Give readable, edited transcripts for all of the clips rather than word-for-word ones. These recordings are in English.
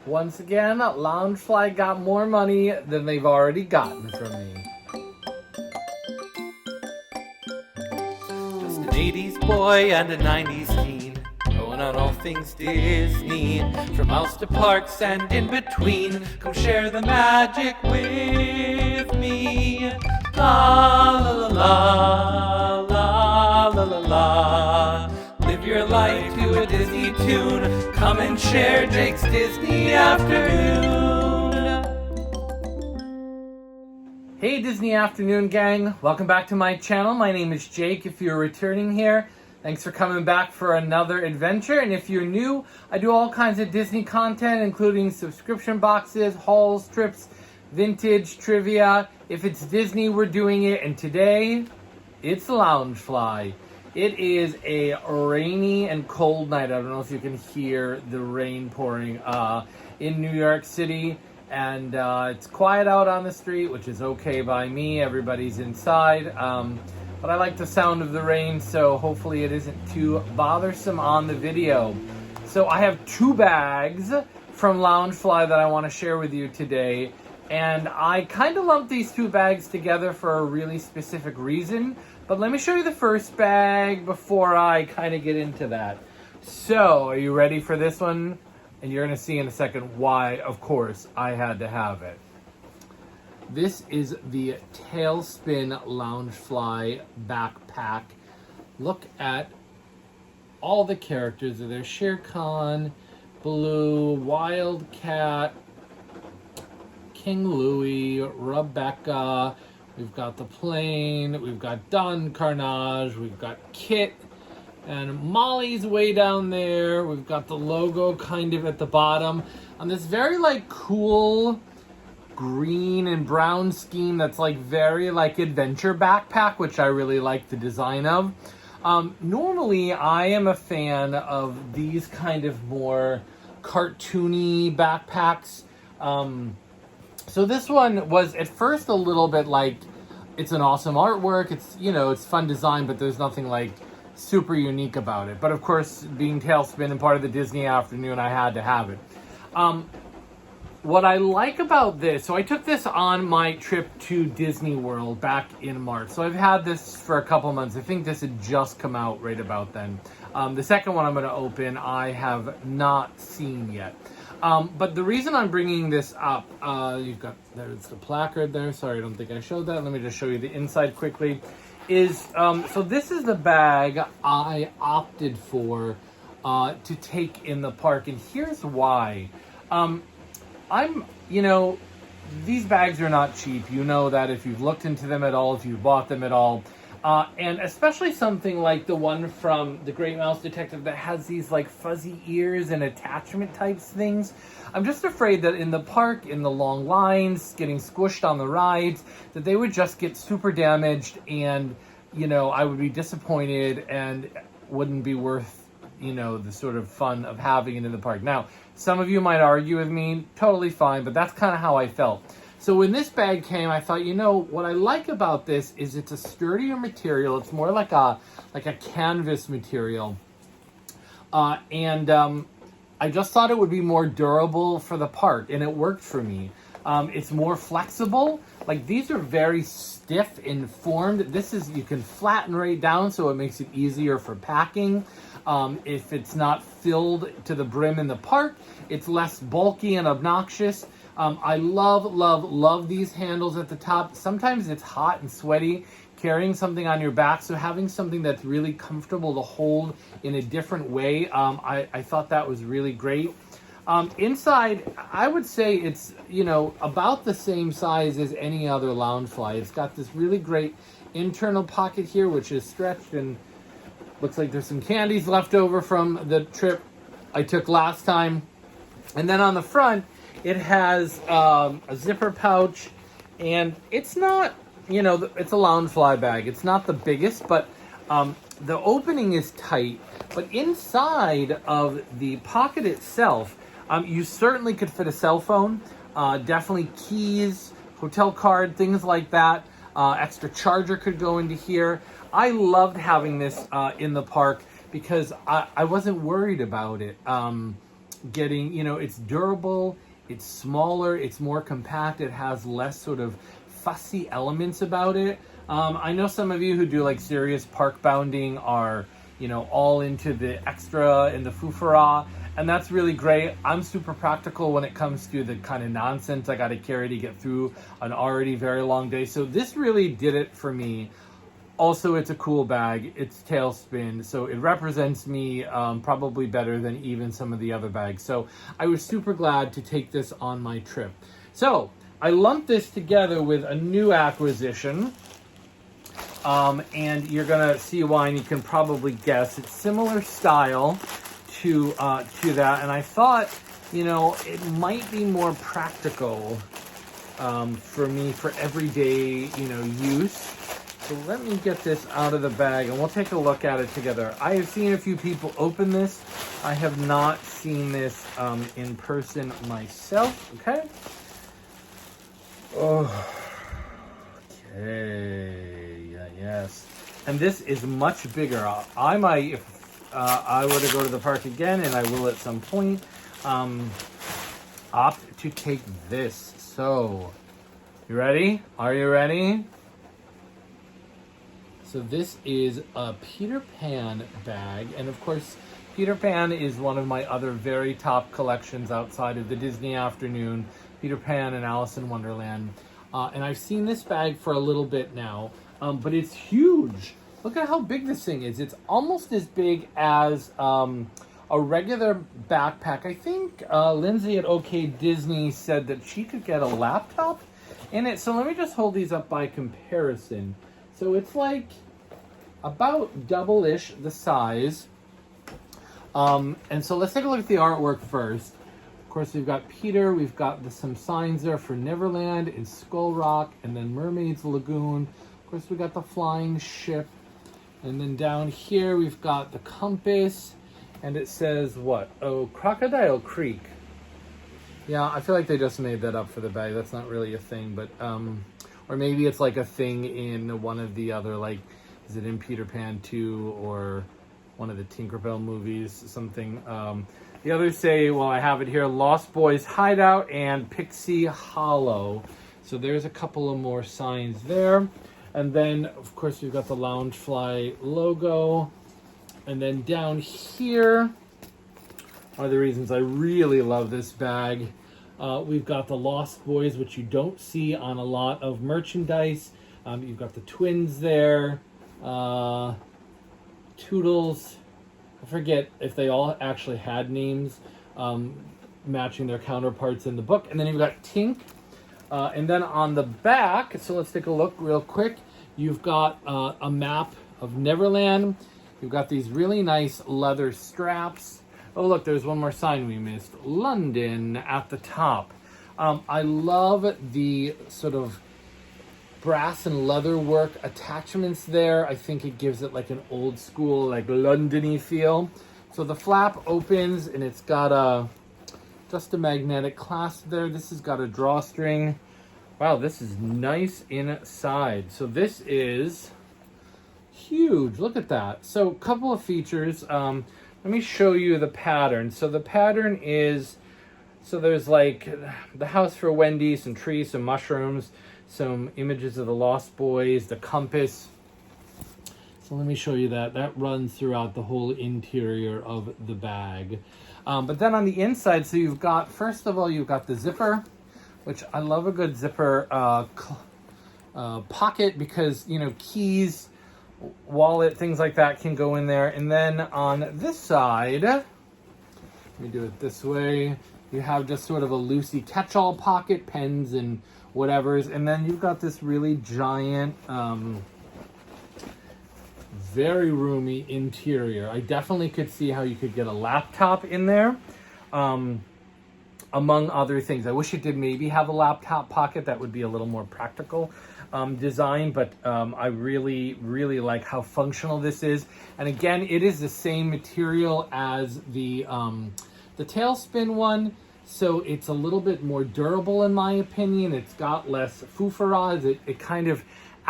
Once again, Loungefly got more money than they've already gotten from me. Just an 80s boy and a 90s teen, going on all things Disney, from house to parks and in between. Come share the magic with me. La la la la la la la la. Live your life to a Disney tune. Come and share Jake's Disney Afternoon. Hey Disney Afternoon gang, welcome back to my channel. My name is Jake. If you're returning here, thanks for coming back for another adventure. And if you're new, I do all kinds of Disney content, including subscription boxes, hauls, trips, vintage, trivia. If it's Disney, we're doing it. And today, it's Loungefly. It is a rainy and cold night. I don't know if you can hear the rain pouring in New York City. And it's quiet out on the street, which is okay by me. Everybody's inside. But I like the sound of the rain, so hopefully it isn't too bothersome on the video. So I have two bags from Loungefly that I want to share with you today. And I kind of lumped these two bags together for a really specific reason. But let me show you the first bag before I kind of get into that. So, are you ready for this one? And you're going to see in a second why, of course, I had to have it. This is the Tailspin Loungefly backpack. Look at all the characters. There's Shere Khan, Baloo, Wildcat, King Louie, Rebecca. We've got the plane. We've got Don Carnage. We've got Kit. And Molly's way down there. We've got the logo kind of at the bottom on this very cool green and brown scheme that's very adventure backpack, which I really like the design of. Normally I am a fan of these kind of more cartoony backpacks. So this one was at first a little bit it's an awesome artwork. It's, it's fun design, but there's nothing super unique about it. But of course, being Tailspin and part of the Disney Afternoon, I had to have it. What I like about this, so I took this on my trip to Disney World back in March. So I've had this for a couple months. I think this had just come out right about then. The second one I'm going to open, I have not seen yet. But the reason I'm bringing this up, there's the placard there. Sorry, I don't think I showed that. Let me just show you the inside quickly. So this is the bag I opted for to take in the park, and here's why. These bags are not cheap. You know that if you've looked into them at all, if you've bought them at all. And especially something like the one from The Great Mouse Detective that has these fuzzy ears and attachment types things. I'm just afraid that in the park, in the long lines, getting squished on the rides, that they would just get super damaged and, I would be disappointed and wouldn't be worth, the sort of fun of having it in the park. Now, some of you might argue with me, totally fine, but that's kind of how I felt. So when this bag came, I thought, what I like about this is it's a sturdier material. It's more like a canvas material. I just thought it would be more durable for the park, and it worked for me. It's more flexible. These are very stiff and formed. You can flatten right down, so it makes it easier for packing. If it's not filled to the brim in the park, it's less bulky and obnoxious. I love these handles at the top. Sometimes it's hot and sweaty carrying something on your back, so having something that's really comfortable to hold in a different way, I thought that was really great. Inside, I would say it's, about the same size as any other Loungefly. It's got this really great internal pocket here, which is stretched and looks like there's some candies left over from the trip I took last time. And then on the front, it has a zipper pouch, and it's not, it's a Loungefly bag. It's not the biggest, but the opening is tight. But inside of the pocket itself, you certainly could fit a cell phone, definitely keys, hotel card, things like that. Extra charger could go into here. I loved having this in the park because I wasn't worried about it. getting, you know, it's durable, it's smaller, it's more compact, it has less sort of fussy elements about it. I know some of you who do like serious park bounding are, you know, all into the extra and the foofara, and that's really great. I'm super practical when it comes to the kind of nonsense I got to carry to get through an already very long day. So this really did it for me. Also, it's a cool bag. It's tailspin, so it represents me probably better than even some of the other bags. So I was super glad to take this on my trip. So I lumped this together with a new acquisition. And you're gonna see why, and you can probably guess. It's similar style to that, and I thought, you know, it might be more practical for me for everyday, you know, use. So let me get this out of the bag, and we'll take a look at it together. I have seen a few people open this. I have not seen this in person myself. Okay. Oh. Okay. Yes, and this is much bigger. I might, if I were to go to the park again, and I will at some point, opt to take this. So, you ready? Are you ready? So this is a Peter Pan bag, and of course, Peter Pan is one of my other very top collections outside of the Disney Afternoon, Peter Pan and Alice in Wonderland. And I've seen this bag for a little bit now. But it's huge. Look at how big this thing is. It's almost as big as a regular backpack. I think Lindsay at OK Disney said that she could get a laptop in it. So let me just hold these up by comparison. So it's like about double-ish the size. And so let's take a look at the artwork first. Of course, we've got Peter. We've got some signs there for Neverland and Skull Rock, and then Mermaid's Lagoon. Of course, we got the flying ship, and then down here we've got the compass, and it says what? Oh, Crocodile Creek. Yeah, I feel like they just made that up for the bag. That's not really a thing, but or maybe it's like a thing in one of the other, like, is it in Peter Pan 2 or one of the Tinkerbell movies? Something. The others say, well, I have it here: Lost Boys Hideout and Pixie Hollow. So there's a couple of more signs there. And then, of course, we've got the Loungefly logo. And then down here are the reasons I really love this bag. We've got the Lost Boys, which you don't see on a lot of merchandise. You've got the twins there. Toodles. I forget if they all actually had names matching their counterparts in the book. And then you've got Tink. And then on the back, so let's take a look real quick. You've got a map of Neverland. You've got these really nice leather straps. Oh, look, there's one more sign we missed. London at the top. I love the sort of brass and leather work attachments there. I think it gives it like an old school, like London-y feel. So the flap opens, and it's got just a magnetic clasp there. This has got a drawstring. Wow, this is nice inside. So this is huge. Look at that. So a couple of features. Let me show you the pattern. So the pattern is, so there's like the house for Wendy, some trees, some mushrooms, some images of the Lost Boys, the compass. So let me show you that. That runs throughout the whole interior of the bag. But then on the inside, so you've got, first of all, you've got the zipper, which I love a good zipper pocket because, you know, keys, wallet, things like that can go in there. And then on this side, let me do it this way, you have just sort of a loosey catch-all pocket, pens and whatever's. And then you've got this really giant, very roomy interior. I definitely could see how you could get a laptop in there, among other things. I wish it did maybe have a laptop pocket. That would be a little more practical design, but I really, really like how functional this is. And again, it is the same material as the Tailspin one, so it's a little bit more durable in my opinion. It's got less foofaras. It kind of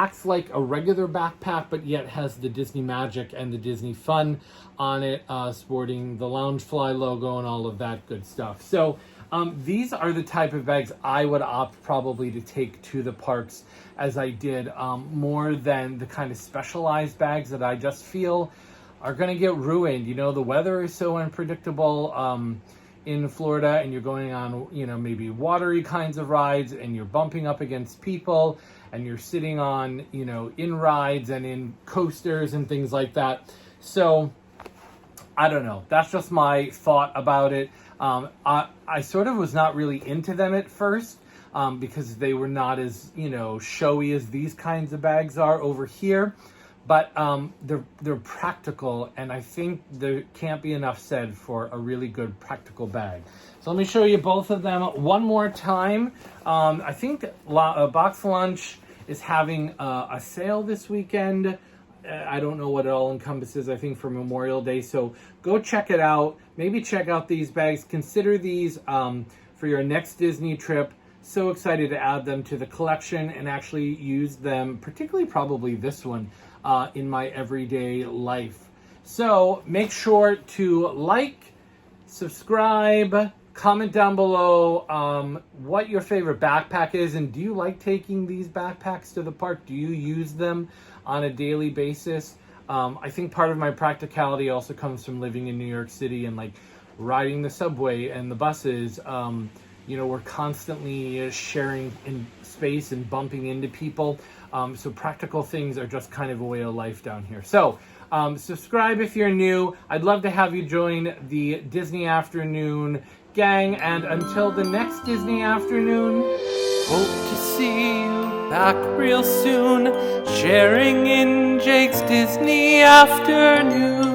acts like a regular backpack, but yet has the Disney magic and the Disney fun on it, sporting the Loungefly logo and all of that good stuff. So these are the type of bags I would opt probably to take to the parks, as I did, more than the kind of specialized bags that I just feel are going to get ruined. You know, the weather is so unpredictable in Florida, and you're going on, you know, maybe watery kinds of rides, and you're bumping up against people, and you're sitting on, you know, in rides and in coasters and things like that. So I don't know. That's just my thought about it. I sort of was not really into them at first, because they were not as, you know, showy as these kinds of bags are over here. But they're practical, and I think there can't be enough said for a really good practical bag. So let me show you both of them one more time. I think Box Lunch is having a sale this weekend. I don't know what it all encompasses, I think for Memorial Day. So go check it out. Maybe check out these bags. Consider these for your next Disney trip. So excited to add them to the collection and actually use them, particularly probably this one, in my everyday life. So make sure to like, subscribe, comment down below what your favorite backpack is, and do you like taking these backpacks to the park? Do you use them on a daily basis? I think part of my practicality also comes from living in New York City and like riding the subway and the buses. You know, we're constantly sharing in space and bumping into people. So practical things are just kind of a way of life down here. So subscribe if you're new. I'd love to have you join the Disney Afternoon gang. And until the next Disney Afternoon, Hope to see you back real soon, sharing in Jake's Disney Afternoon.